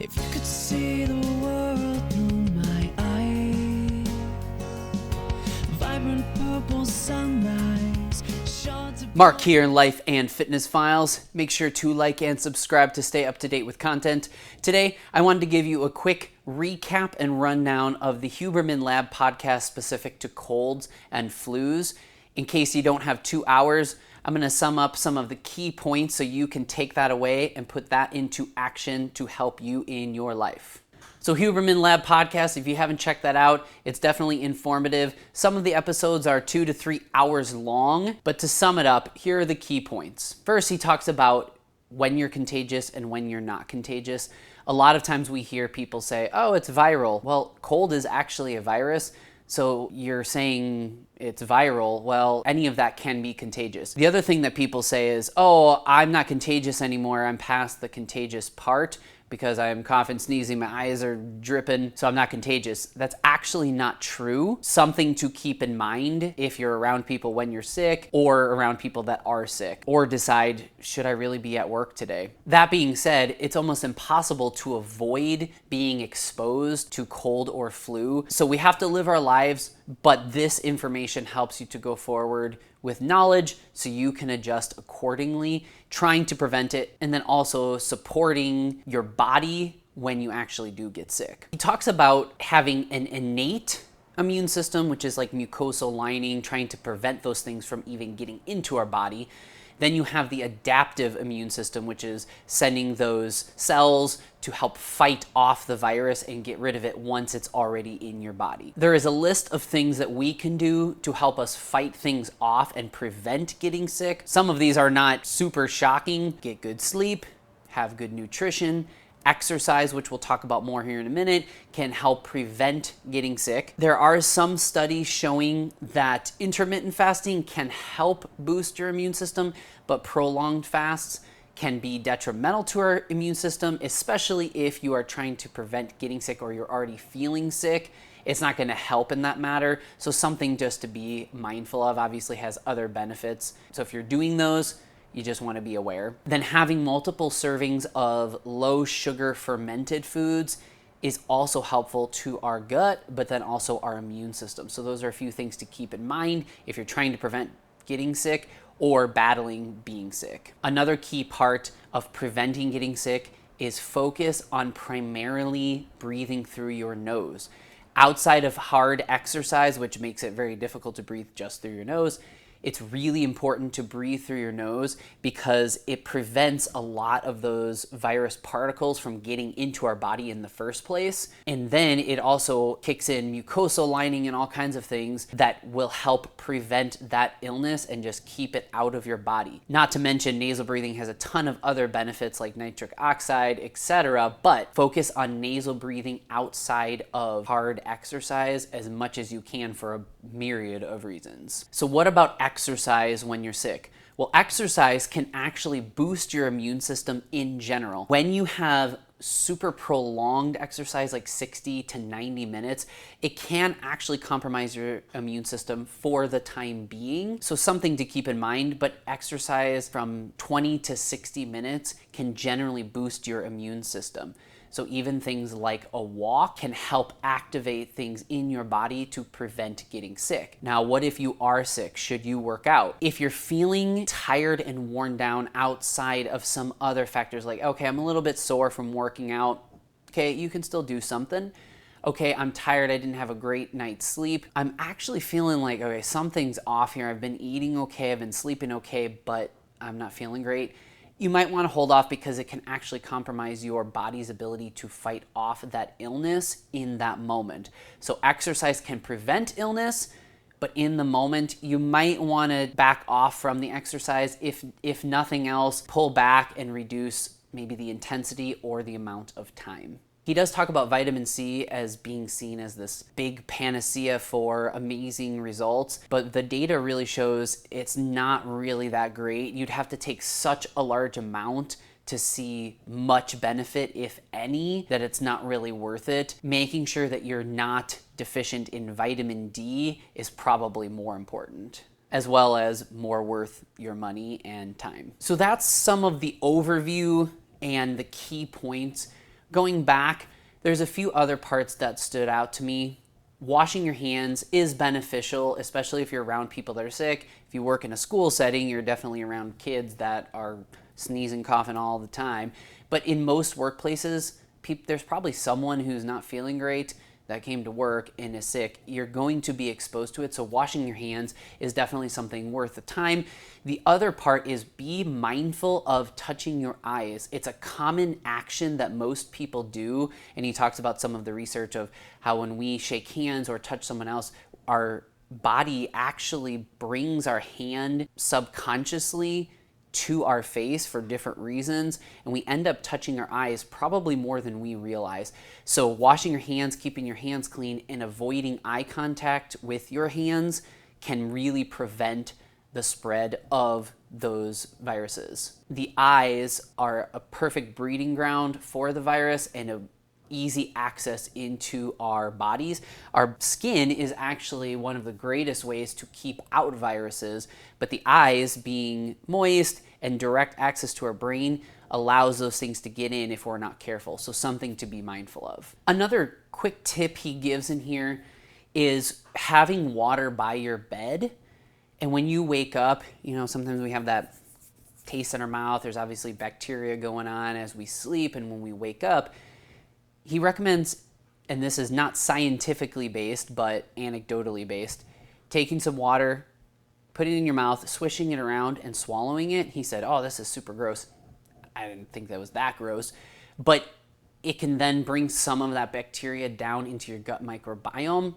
If you could see the world through my eyes, vibrant purple sunrise. Mark here in Life and Fitness Files. Make sure to like and subscribe to stay up to date with content. Today, I wanted to give you a quick recap and rundown of the Huberman Lab podcast specific to colds and flus. In case you don't have 2 hours, I'm going to sum up some of the key points so you can take that away and put that into action to help you in your life. So Huberman Lab podcast, if you haven't checked that out, it's definitely informative. Some of the episodes are 2 to 3 hours long, but to sum it up, here are the key points. First, he talks about when you're contagious and when you're not contagious. A lot of times we hear people say, oh, it's viral. Well, cold is actually a virus. So you're saying it's viral. Well, any of that can be contagious. The other thing that people say is, oh, I'm not contagious anymore. I'm past the contagious part because I'm coughing, sneezing, my eyes are dripping, so I'm not contagious. That's actually not true. Something to keep in mind if you're around people when you're sick or around people that are sick, or decide, should I really be at work today? That being said, it's almost impossible to avoid being exposed to cold or flu. So we have to live our lives, but this information helps you to go forward with knowledge so you can adjust accordingly, trying to prevent it, and then also supporting your body when you actually do get sick. He talks about having an innate immune system, which is like mucosal lining, trying to prevent those things from even getting into our body. Then you have the adaptive immune system, which is sending those cells to help fight off the virus and get rid of it once it's already in your body. There is a list of things that we can do to help us fight things off and prevent getting sick. Some of these are not super shocking. Get good sleep, have good nutrition, exercise, which we'll talk about more here in a minute, can help prevent getting sick. There are some studies showing that intermittent fasting can help boost your immune system, but prolonged fasts can be detrimental to our immune system, especially if you are trying to prevent getting sick or you're already feeling sick. It's not going to help in that matter. So something just to be mindful of. Obviously has other benefits. So if you're doing those, you just want to be aware. Then having multiple servings of low sugar fermented foods is also helpful to our gut, but then also our immune system. So those are a few things to keep in mind if you're trying to prevent getting sick or battling being sick. Another key part of preventing getting sick is focus on primarily breathing through your nose. Outside of hard exercise, which makes it very difficult to breathe just through your nose, it's really important to breathe through your nose because it prevents a lot of those virus particles from getting into our body in the first place. And then it also kicks in mucosal lining and all kinds of things that will help prevent that illness and just keep it out of your body. Not to mention nasal breathing has a ton of other benefits like nitric oxide, etc. But focus on nasal breathing outside of hard exercise as much as you can for a myriad of reasons. So what about exercise when you're sick? Well, exercise can actually boost your immune system in general. When you have super prolonged exercise, like 60 to 90 minutes, it can actually compromise your immune system for the time being. So something to keep in mind, but exercise from 20 to 60 minutes can generally boost your immune system. So even things like a walk can help activate things in your body to prevent getting sick. Now, what if you are sick? Should you work out? If you're feeling tired and worn down outside of some other factors, like, okay, I'm a little bit sore from working out, okay, you can still do something. Okay, I'm tired, I didn't have a great night's sleep. I'm actually feeling like, okay, something's off here. I've been eating okay, I've been sleeping okay, but I'm not feeling great. You might want to hold off because it can actually compromise your body's ability to fight off that illness in that moment. So exercise can prevent illness, but in the moment, you might want to back off from the exercise. If nothing else, pull back and reduce maybe the intensity or the amount of time. He does talk about vitamin C as being seen as this big panacea for amazing results, but the data really shows it's not really that great. You'd have to take such a large amount to see much benefit, if any, that it's not really worth it. Making sure that you're not deficient in vitamin D is probably more important, as well as more worth your money and time. So that's some of the overview and the key points. Going back, there's a few other parts that stood out to me. Washing your hands is beneficial, especially if you're around people that are sick. If you work in a school setting, you're definitely around kids that are sneezing, coughing all the time. But in most workplaces, there's probably someone who's not feeling great that came to work and is sick. You're going to be exposed to it, so washing your hands is definitely something worth the time. The other part is be mindful of touching your eyes. It's a common action that most people do, and he talks about some of the research of how when we shake hands or touch someone else, our body actually brings our hand subconsciously to our face for different reasons, and we end up touching our eyes probably more than we realize. So washing your hands, keeping your hands clean, and avoiding eye contact with your hands can really prevent the spread of those viruses. The eyes are a perfect breeding ground for the virus and a easy access into our bodies. Our skin is actually one of the greatest ways to keep out viruses, but the eyes, being moist and direct access to our brain, allows those things to get in if we're not careful. So something to be mindful of. Another quick tip he gives in here is having water by your bed. And when you wake up, sometimes we have that taste in our mouth. There's obviously bacteria going on as we sleep, and when we wake up, he recommends, and this is not scientifically based, but anecdotally based, taking some water, putting it in your mouth, swishing it around, and swallowing it. He said, oh, this is super gross. I didn't think that was that gross. But it can then bring some of that bacteria down into your gut microbiome.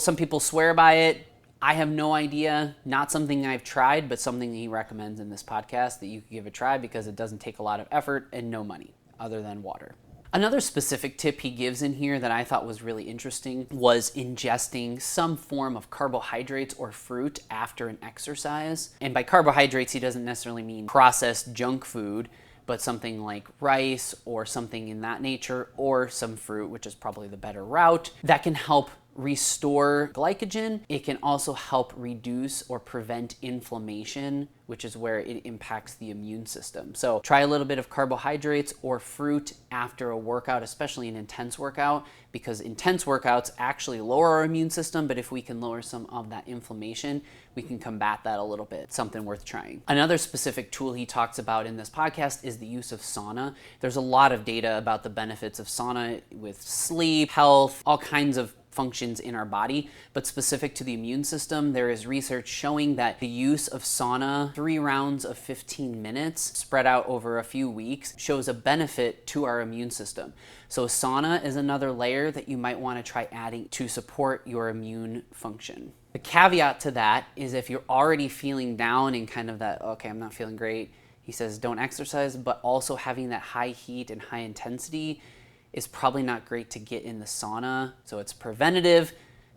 Some people swear by it. I have no idea. Not something I've tried, but something he recommends in this podcast that you can give a try because it doesn't take a lot of effort and no money other than water. Another specific tip he gives in here that I thought was really interesting was ingesting some form of carbohydrates or fruit after an exercise. And by carbohydrates, he doesn't necessarily mean processed junk food, but something like rice or something in that nature, or some fruit, which is probably the better route, that can help restore glycogen. It can also help reduce or prevent inflammation, which is where it impacts the immune system. So try a little bit of carbohydrates or fruit after a workout, especially an intense workout, because intense workouts actually lower our immune system, but if we can lower some of that inflammation, we can combat that a little bit. Something worth trying. Another specific tool he talks about in this podcast is the use of sauna. There's a lot of data about the benefits of sauna with sleep, health, all kinds of functions in our body, but specific to the immune system, there is research showing that the use of sauna, 3 rounds of 15 minutes spread out over a few weeks, shows a benefit to our immune system. So sauna is another layer that you might want to try adding to support your immune function. The caveat to that is if you're already feeling down and kind of that, okay, I'm not feeling great, he says don't exercise, but also having that high heat and high intensity is probably not great to get in the sauna. So it's preventative,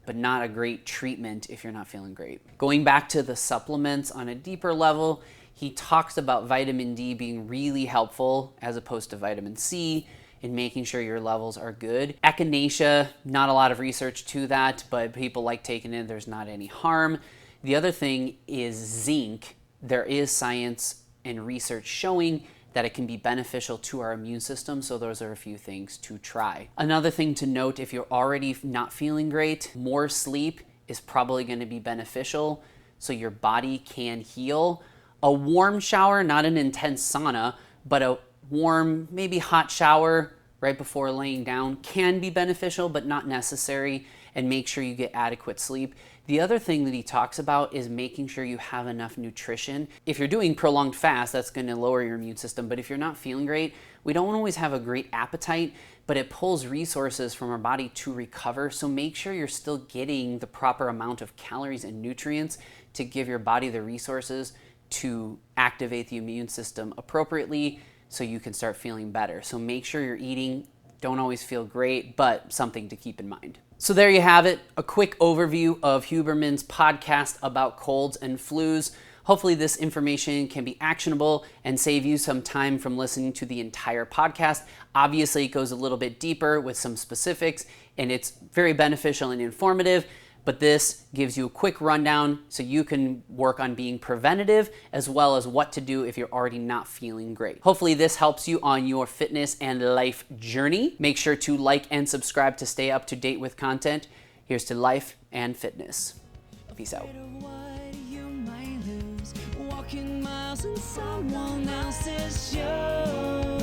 but not a great treatment if you're not feeling great. Going back to the supplements on a deeper level, he talks about vitamin D being really helpful as opposed to vitamin C in making sure your levels are good. Echinacea, not a lot of research to that, but people like taking it. There's not any harm. The other thing is zinc. There is science and research showing that it can be beneficial to our immune system, so those are a few things to try. Another thing to note, if you're already not feeling great, more sleep is probably going to be beneficial so your body can heal. A warm shower, not an intense sauna, but a warm, maybe hot shower right before laying down can be beneficial, but not necessary, and make sure you get adequate sleep. The other thing that he talks about is making sure you have enough nutrition. If you're doing prolonged fast, that's going to lower your immune system, but if you're not feeling great, we don't always have a great appetite, but it pulls resources from our body to recover, so make sure you're still getting the proper amount of calories and nutrients to give your body the resources to activate the immune system appropriately so you can start feeling better. So make sure you're eating. Don't always feel great, but something to keep in mind. So there you have it, a quick overview of Huberman's podcast about colds and flus. Hopefully this information can be actionable and save you some time from listening to the entire podcast. Obviously, it goes a little bit deeper with some specifics, and it's very beneficial and informative, but this gives you a quick rundown so you can work on being preventative as well as what to do if you're already not feeling great. Hopefully this helps you on your fitness and life journey. Make sure to like and subscribe to stay up to date with content. Here's to life and fitness. Peace out. What you might lose, walking miles in someone else's shoes.